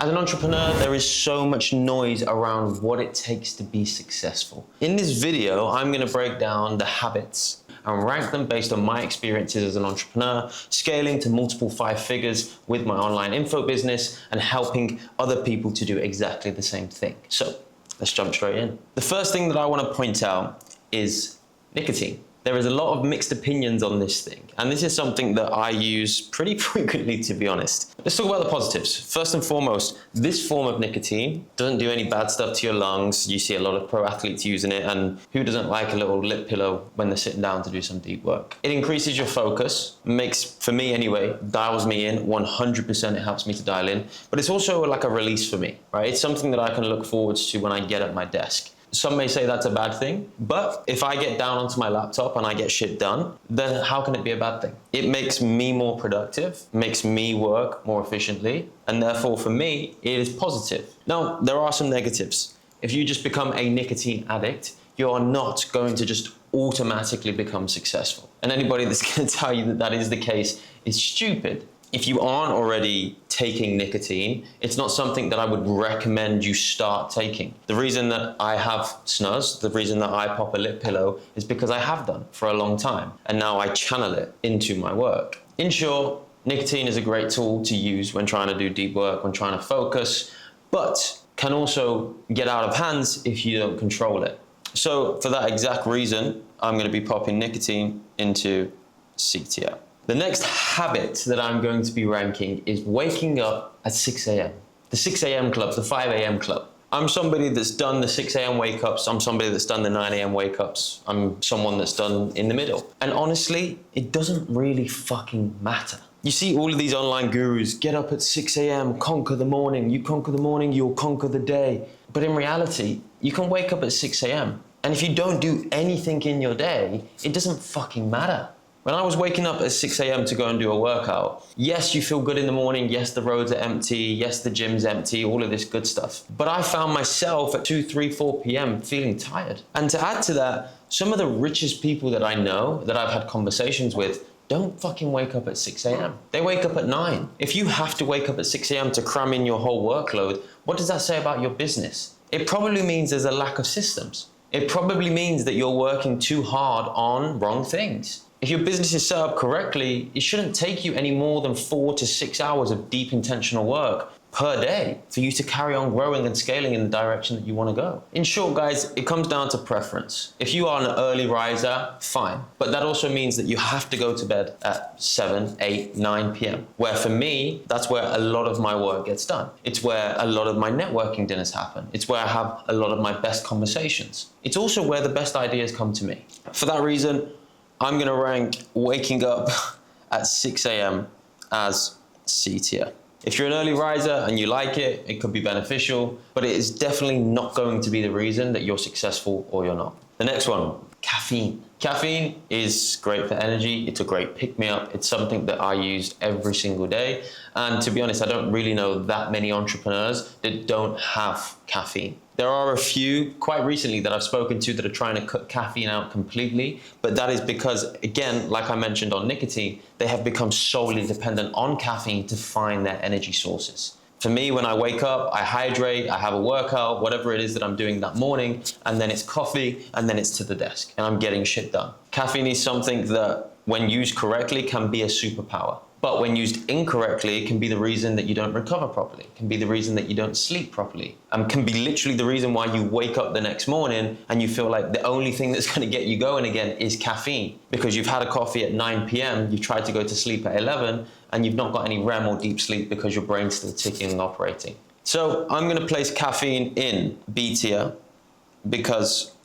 As an entrepreneur, there is so much noise around what it takes to be successful. In this video, I'm going to break down the habits and rank them based on my experiences as an entrepreneur, scaling to multiple 5 figures with my online info business and helping other people to do exactly the same thing. So let's jump straight in. The first thing that I want to point out is nicotine. There is a lot of mixed opinions on this thing, and this is something that I use pretty frequently, to be honest. Let's talk about the positives. First and foremost, this form of nicotine doesn't do any bad stuff to your lungs. You see a lot of pro athletes using it, and who doesn't like a little lip pillow when they're sitting down to do some deep work? It increases your focus, makes, for me anyway, dials me in, 100% it helps me to dial in, but it's also like a release for me, right? It's something that I can look forward to when I get at my desk. Some may say that's a bad thing, but if I get down onto my laptop and I get shit done, then how can it be a bad thing? It makes me more productive, makes me work more efficiently, and therefore for me, it is positive. Now, there are some negatives. If you just become a nicotine addict, you are not going to just automatically become successful. And anybody that's going to tell you that that is the case is stupid. If you aren't already taking nicotine, it's not something that I would recommend you start taking. The reason that I have snus, the reason that I pop a lip pillow is because I have done for a long time. And now I channel it into my work. In short, nicotine is a great tool to use when trying to do deep work, when trying to focus, but can also get out of hands if you don't control it. So for that exact reason, I'm going to be popping nicotine into C tier. The next habit that I'm going to be ranking is waking up at 6 a.m. The 6 a.m. club, the 5 a.m. club. I'm somebody that's done the 6 a.m. wake ups. I'm somebody that's done the 9 a.m. wake ups. I'm someone that's done in the middle. And honestly, it doesn't really fucking matter. You see all of these online gurus, get up at 6 a.m., conquer the morning. You conquer the morning, you'll conquer the day. But in reality, you can wake up at 6 a.m. And if you don't do anything in your day, it doesn't fucking matter. When I was waking up at 6 a.m. to go and do a workout, yes, you feel good in the morning, yes, the roads are empty, yes, the gym's empty, all of this good stuff. But I found myself at 2, 3, 4 p.m. feeling tired. And to add to that, some of the richest people that I know, that I've had conversations with, don't fucking wake up at 6 a.m. They wake up at 9. If you have to wake up at 6 a.m. to cram in your whole workload, what does that say about your business? It probably means there's a lack of systems. It probably means that you're working too hard on wrong things. If your business is set up correctly, it shouldn't take you any more than 4 to 6 hours of deep intentional work per day for you to carry on growing and scaling in the direction that you want to go. In short, guys, it comes down to preference. If you are an early riser, fine. But that also means that you have to go to bed at 7, 8, 9 p.m. Where for me, that's where a lot of my work gets done. It's where a lot of my networking dinners happen. It's where I have a lot of my best conversations. It's also where the best ideas come to me. For that reason, I'm going to rank waking up at 6 a.m. as C tier. If you're an early riser and you like it, it could be beneficial, but it is definitely not going to be the reason that you're successful or you're not. The next one, caffeine. Caffeine is great for energy. It's a great pick-me-up. It's something that I use every single day. And to be honest, I don't really know that many entrepreneurs that don't have caffeine. There are a few quite recently that I've spoken to that are trying to cut caffeine out completely, but that is because, again, like I mentioned on nicotine, they have become solely dependent on caffeine to find their energy sources. For me, when I wake up, I hydrate, I have a workout, whatever it is that I'm doing that morning, and then it's coffee, and then it's to the desk, and I'm getting shit done. Caffeine is something that, when used correctly, can be a superpower. But when used incorrectly, it can be the reason that you don't recover properly. It can be the reason that you don't sleep properly. And can be literally the reason why you wake up the next morning and you feel like the only thing that's going to get you going again is caffeine. Because you've had a coffee at 9 p.m., you've tried to go to sleep at 11, and you've not got any REM or deep sleep because your brain's still ticking and operating. So I'm going to place caffeine in B tier because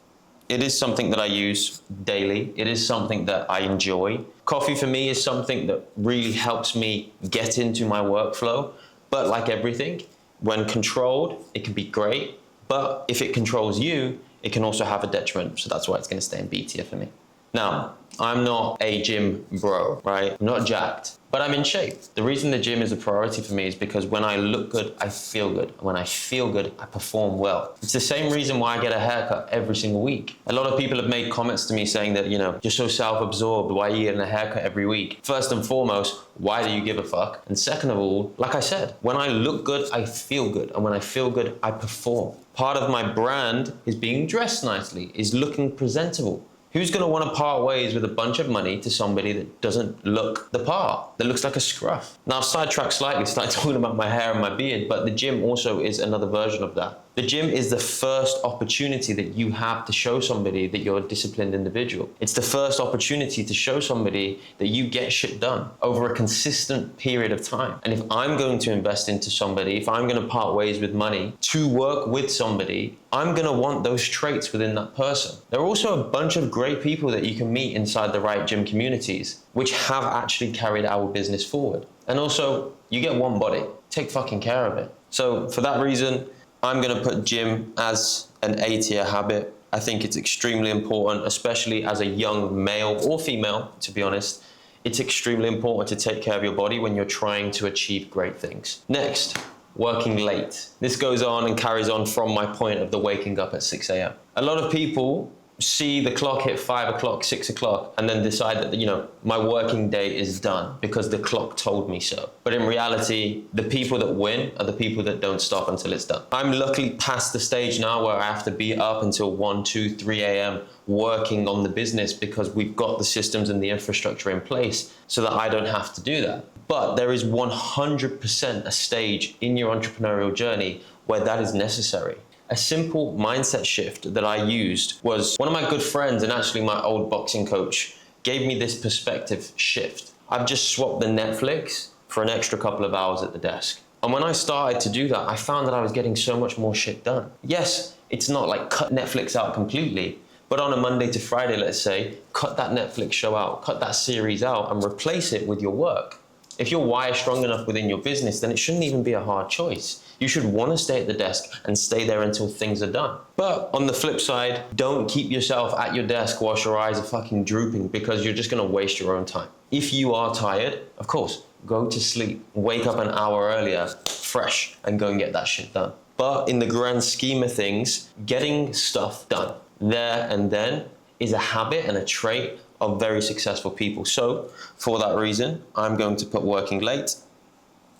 it is something that I use daily. It is something that I enjoy. Coffee for me is something that really helps me get into my workflow. But like everything, when controlled, it can be great. But if it controls you, it can also have a detriment. So that's why it's going to stay in B tier for me. Now, I'm not a gym bro, right? I'm not jacked, but I'm in shape. The reason the gym is a priority for me is because when I look good, I feel good. And when I feel good, I perform well. It's the same reason why I get a haircut every single week. A lot of people have made comments to me saying that, you know, you're so self-absorbed, why are you getting a haircut every week? First and foremost, why do you give a fuck? And second of all, like I said, when I look good, I feel good. And when I feel good, I perform. Part of my brand is being dressed nicely, is looking presentable. Who's gonna wanna part ways with a bunch of money to somebody that doesn't look the part, that looks like a scruff? Now, sidetrack slightly, start talking about my hair and my beard, but the gym also is another version of that. The gym is the first opportunity that you have to show somebody that you're a disciplined individual. It's the first opportunity to show somebody that you get shit done over a consistent period of time. And if I'm going to invest into somebody, if I'm gonna part ways with money to work with somebody, I'm gonna want those traits within that person. There are also a bunch of great people that you can meet inside the right gym communities, which have actually carried our business forward. And also, you get one body, take fucking care of it. So for that reason, I'm gonna put gym as an A-tier habit. I think it's extremely important, especially as a young male or female, to be honest. It's extremely important to take care of your body when you're trying to achieve great things. Next, working late. This goes on and carries on from my point of the waking up at 6 a.m. A lot of people see the clock hit 5 o'clock, 6 o'clock, and then decide that, you know, my working day is done because the clock told me so. But in reality, the people that win are the people that don't stop until it's done. I'm luckily past the stage now where I have to be up until 1, 2, 3 a.m. working on the business because we've got the systems and the infrastructure in place so that I don't have to do that. But there is 100% a stage in your entrepreneurial journey where that is necessary. A simple mindset shift that I used was one of my good friends and actually my old boxing coach gave me this perspective shift. I've just swapped the Netflix for an extra couple of hours at the desk. And when I started to do that, I found that I was getting so much more shit done. Yes, it's not like cut Netflix out completely, but on a Monday to Friday, let's say, cut that Netflix show out, cut that series out and replace it with your work. If your why is strong enough within your business, then it shouldn't even be a hard choice. You should want to stay at the desk and stay there until things are done. But on the flip side, don't keep yourself at your desk whilst your eyes are fucking drooping because you're just going to waste your own time. If you are tired, of course, go to sleep, wake up an hour earlier, fresh, and go and get that shit done. But in the grand scheme of things, getting stuff done there and then is a habit and a trait of very successful people. So for that reason, I'm going to put working late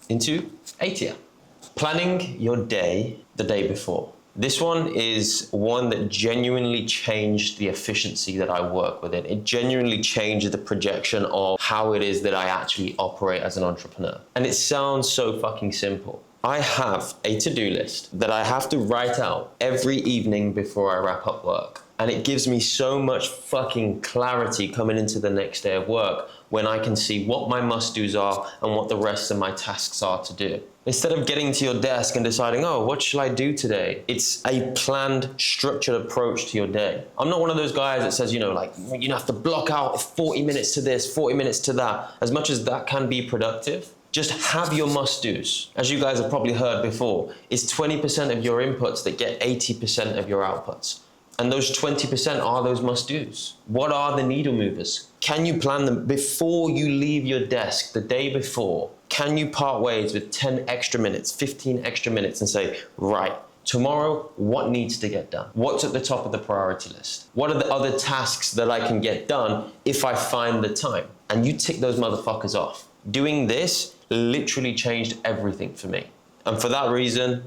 into A tier. Planning your day the day before. This one is one that genuinely changed the efficiency that I work with. It genuinely changed the projection of how it is that I actually operate as an entrepreneur. And it sounds so fucking simple. I have a to-do list that I have to write out every evening before I wrap up work. And it gives me so much fucking clarity coming into the next day of work when I can see what my must-dos are and what the rest of my tasks are to do. Instead of getting to your desk and deciding, oh, what shall I do today? It's a planned, structured approach to your day. I'm not one of those guys that says, you know, like, you have to block out 40 minutes to this, 40 minutes to that. As much as that can be productive, just have your must-dos. As you guys have probably heard before, it's 20% of your inputs that get 80% of your outputs. And those 20% are those must-dos. What are the needle movers? Can you plan them before you leave your desk the day before? Can you part ways with 10 extra minutes, 15 extra minutes and say, right, tomorrow, what needs to get done? What's at the top of the priority list? What are the other tasks that I can get done if I find the time? And you tick those motherfuckers off. Doing this literally changed everything for me. And for that reason,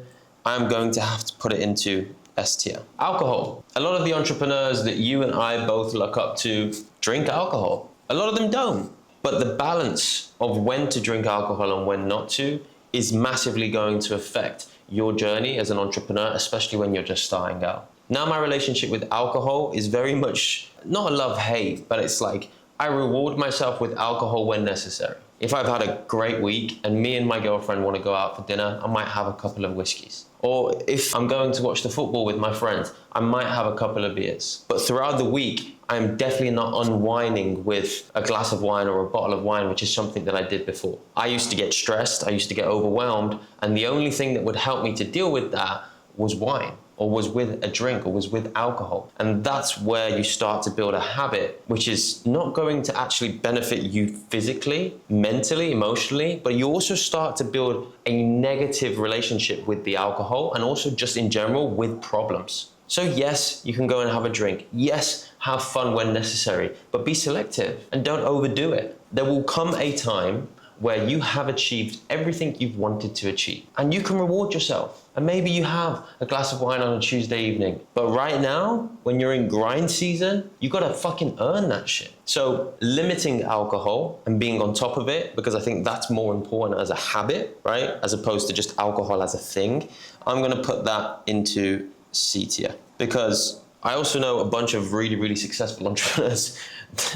I'm going to have to put it into S tier. Alcohol. A lot of the entrepreneurs that you and I both look up to drink alcohol. A lot of them don't. But the balance of when to drink alcohol and when not to is massively going to affect your journey as an entrepreneur, especially when you're just starting out. Now my relationship with alcohol is very much not a love-hate, but it's like I reward myself with alcohol when necessary. If I've had a great week and me and my girlfriend want to go out for dinner, I might have a couple of whiskeys. Or if I'm going to watch the football with my friends, I might have a couple of beers. But throughout the week, I'm definitely not unwinding with a glass of wine or a bottle of wine, which is something that I did before. I used to get stressed, I used to get overwhelmed, and the only thing that would help me to deal with that was wine or was with a drink or was with alcohol. And that's where you start to build a habit, which is not going to actually benefit you physically, mentally, emotionally, but you also start to build a negative relationship with the alcohol and also just in general with problems. So yes, you can go and have a drink. Yes, have fun when necessary, but be selective and don't overdo it. There will come a time where you have achieved everything you've wanted to achieve and you can reward yourself. And maybe you have a glass of wine on a Tuesday evening. But right now, when you're in grind season, you gotta fucking earn that shit. So limiting alcohol and being on top of it, because I think that's more important as a habit, right? As opposed to just alcohol as a thing. I'm gonna put that into C tier, because I also know a bunch of really, really successful entrepreneurs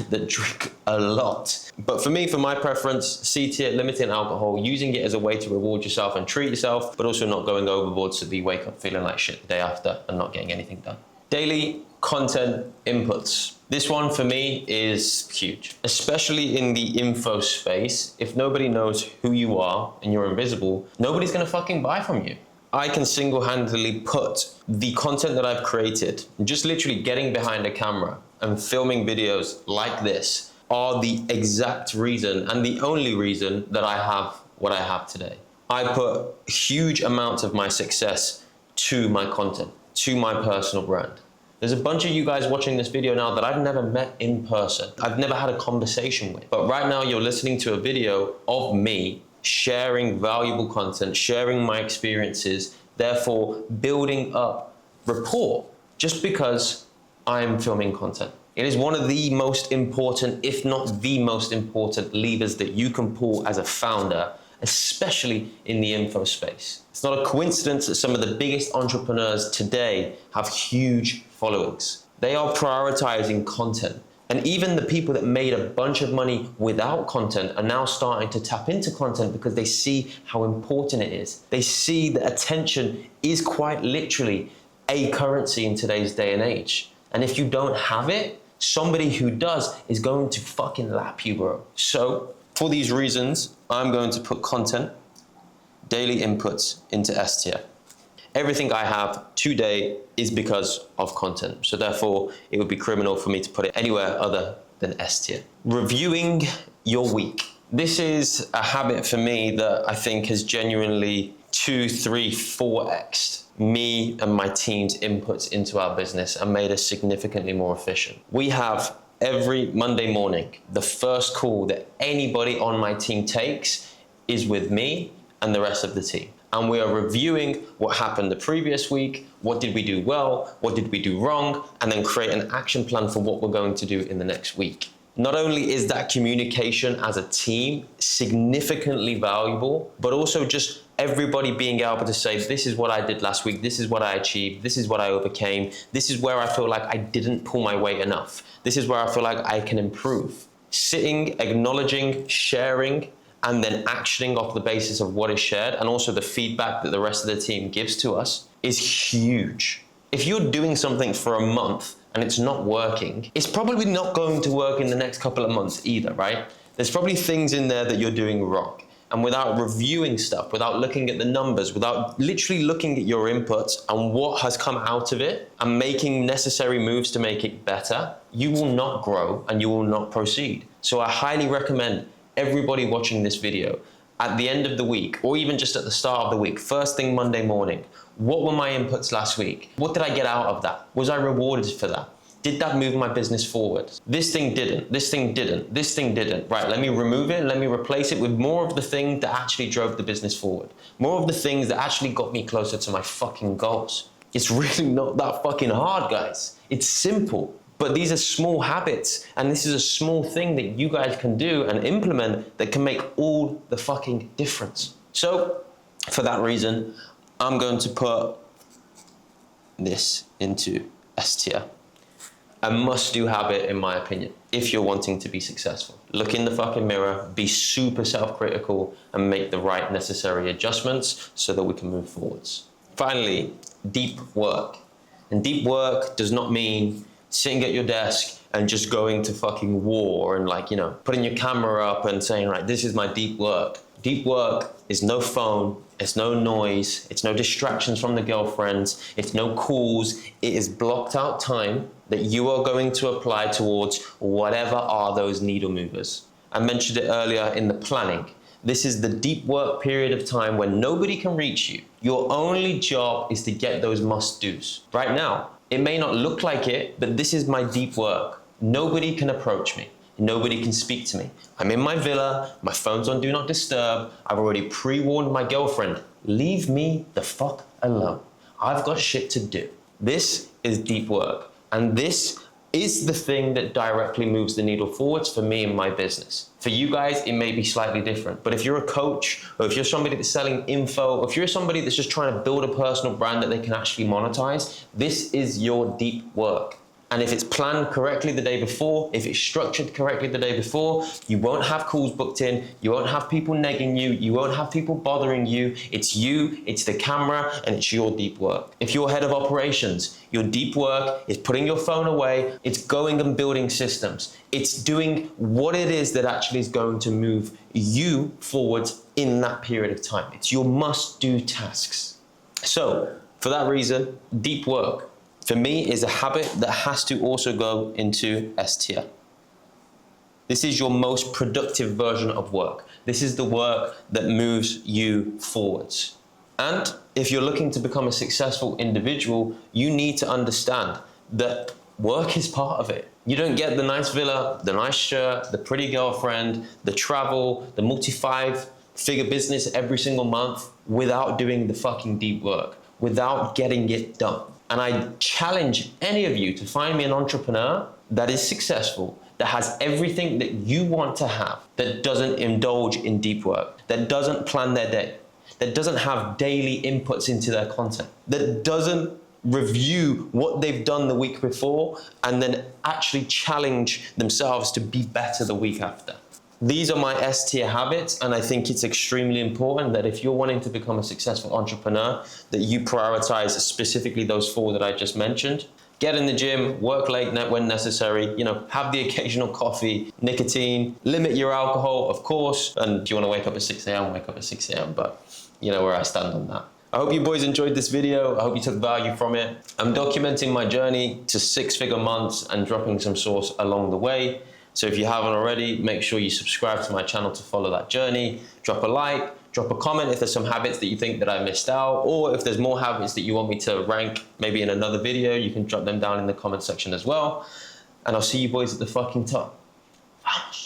that drink a lot. But for me, for my preference, C tier, limiting alcohol, using it as a way to reward yourself and treat yourself, but also not going overboard so that you wake up feeling like shit the day after and not getting anything done. Daily content inputs. This one for me is huge, especially in the info space. If nobody knows who you are and you're invisible, nobody's gonna fucking buy from you. I can single-handedly put the content that I've created, just literally getting behind a camera and filming videos like this, are the exact reason and the only reason that I have what I have today. I put huge amounts of my success to my content, to my personal brand. There's a bunch of you guys watching this video now that I've never met in person. I've never had a conversation with. But right now you're listening to a video of me sharing valuable content, sharing my experiences, therefore building up rapport just because I'm filming content. It is one of the most important, if not the most important levers that you can pull as a founder, especially in the info space. It's not a coincidence that some of the biggest entrepreneurs today have huge followings. They are prioritizing content. And even the people that made a bunch of money without content are now starting to tap into content because they see how important it is. They see that attention is quite literally a currency in today's day and age. And if you don't have it, somebody who does is going to fucking lap you, bro. So for these reasons, I'm going to put content, daily inputs into S tier. Everything I have today is because of content. So therefore, it would be criminal for me to put it anywhere other than S tier. Reviewing your week. This is a habit for me that I think has genuinely 2, 3, 4x'd me and my team's inputs into our business and made us significantly more efficient. We have every Monday morning, the first call that anybody on my team takes is with me and the rest of the team. And we are reviewing what happened the previous week, what did we do well, what did we do wrong, and then create an action plan for what we're going to do in the next week. Not only is that communication as a team significantly valuable, but also just everybody being able to say, this is what I did last week, this is what I achieved, this is what I overcame, this is where I feel like I didn't pull my weight enough, this is where I feel like I can improve. Sitting, acknowledging, sharing, and then actioning off the basis of what is shared and also the feedback that the rest of the team gives to us is huge. If you're doing something for a month and it's not working, it's probably not going to work in the next couple of months either, right? There's probably things in there that you're doing wrong. And without reviewing stuff, without looking at the numbers, without literally looking at your inputs and what has come out of it and making necessary moves to make it better, you will not grow and you will not proceed. So I highly recommend everybody watching this video at the end of the week, or even just at the start of the week, first thing Monday morning, what were my inputs last week? What did I get out of that? Was I rewarded for that? Did that move my business forward? This thing didn't, this thing didn't, this thing didn't. Right, let me remove it, let me replace it with more of the thing that actually drove the business forward. More of the things that actually got me closer to my fucking goals. It's really not that fucking hard, guys. It's simple. But these are small habits, and this is a small thing that you guys can do and implement that can make all the fucking difference. So, for that reason, I'm going to put this into S tier. A must-do habit, in my opinion, if you're wanting to be successful. Look in the fucking mirror, be super self-critical, and make the right necessary adjustments so that we can move forwards. Finally, deep work. And deep work does not mean sitting at your desk and just going to fucking war and putting your camera up and saying, right, this is my deep work. Deep work is no phone, It's no noise. It's no distractions from the girlfriends. It's no calls. It is blocked out time that you are going to apply towards whatever are those needle movers. I mentioned it earlier in the planning. This is the deep work period of time when nobody can reach you. Your only job is to get those must-dos. Right now, it may not look like it, but this is my deep work. Nobody can approach me. Nobody can speak to me. I'm in my villa, my phone's on Do Not Disturb. I've already pre-warned my girlfriend, leave me the fuck alone. I've got shit to do. This is deep work. And this is the thing that directly moves the needle forwards for me and my business. For you guys, it may be slightly different, but if you're a coach, or if you're somebody that's selling info, or if you're somebody that's just trying to build a personal brand that they can actually monetize, this is your deep work. And if it's planned correctly the day before, if it's structured correctly the day before, you won't have calls booked in, you won't have people negging you, you won't have people bothering you. It's you, it's the camera, and it's your deep work. If you're head of operations, your deep work is putting your phone away, it's going and building systems. It's doing what it is that actually is going to move you forward in that period of time. It's your must-do tasks. So, for that reason, deep work, for me, is a habit that has to also go into S tier. This is your most productive version of work. This is the work that moves you forwards. And if you're looking to become a successful individual, you need to understand that work is part of it. You don't get the nice villa, the nice shirt, the pretty girlfriend, the travel, the multi-5-figure business every single month without doing the fucking deep work, without getting it done. And I challenge any of you to find me an entrepreneur that is successful, that has everything that you want to have, that doesn't indulge in deep work, that doesn't plan their day, that doesn't have daily inputs into their content, that doesn't review what they've done the week before and then actually challenge themselves to be better the week after. These are my S tier habits, and I think it's extremely important that if you're wanting to become a successful entrepreneur, that you prioritize specifically those 4 that I just mentioned. Get in the gym, work late when necessary, have the occasional coffee, nicotine, limit your alcohol, of course, and if you want to wake up at 6 a.m., wake up at 6 a.m., but you know where I stand on that. I hope you boys enjoyed this video. I hope you took value from it. I'm documenting my journey to 6-figure months and dropping some sauce along the way. So if you haven't already, make sure you subscribe to my channel to follow that journey. Drop a like, drop a comment if there's some habits that you think that I missed out, or if there's more habits that you want me to rank maybe in another video, you can drop them down in the comment section as well. And I'll see you boys at the fucking top. Vamos.